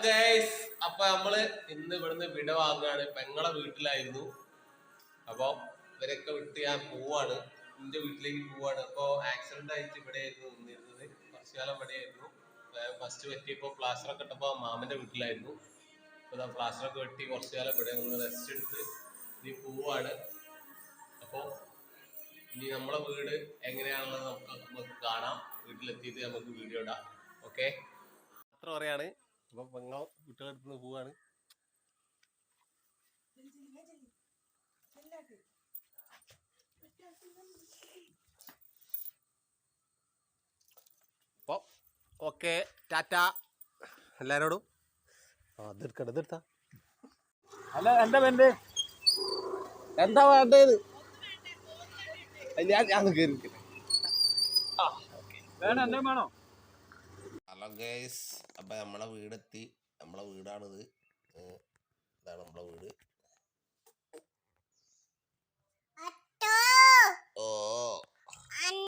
Guys, അപ്പൊ നമ്മള് ഇന്ന് ഇവിടുന്ന് വിട വാങ്ങുകയാണ്. പെങ്ങളെ വീട്ടിലായിരുന്നു. അപ്പൊ ഇവരൊക്കെ വിട്ട് ഞാൻ പോവാണ്, എന്റെ വീട്ടിലേക്ക് പോവാണ്. അപ്പൊ ആക്സിഡന്റ് ആയിട്ട് ഇവിടെ ആയിരുന്നു നിന്നിരുന്നത്, കുറച്ചു കാലം ഇവിടെ ആയിരുന്നു. ഫസ്റ്റ് പറ്റിയപ്പോ പ്ലാസ്റ്ററൊക്കെ ഇട്ടപ്പോ മാമന്റെ വീട്ടിലായിരുന്നു. അപ്പൊ പ്ലാസ്റ്ററൊക്കെ വെട്ടി കുറച്ചു കാലം ഇവിടെ നിന്ന് റെസ്റ്റ് എടുത്ത് ഇനി പോവാണ്. അപ്പൊ ഇനി നമ്മളെ വീട് എങ്ങനെയാണെന്ന് നമുക്ക് കാണാം. വീട്ടിലെത്തിയിട്ട് നമുക്ക് വീഡിയോ ഇടാം. ഓക്കെ, അത്ര പറയാണ്. അപ്പൊ പെങ്ങൾ കുട്ടികളെടുത്ത് പോവാണ്. അപ്പൊ ഓക്കെ, ടാറ്റ എല്ലാരോടും. ഇതെടുത്താ അല്ല എന്താ വേണ്ടേ, എന്താ വേണ്ടത്? ഞാൻ വേണോ? ഹലോ ഗൈസ്, അപ്പൊ നമ്മളെ വീടെത്തി. നമ്മളെ വീടാണിത്. ഇതാണ് നമ്മളെ വീട്.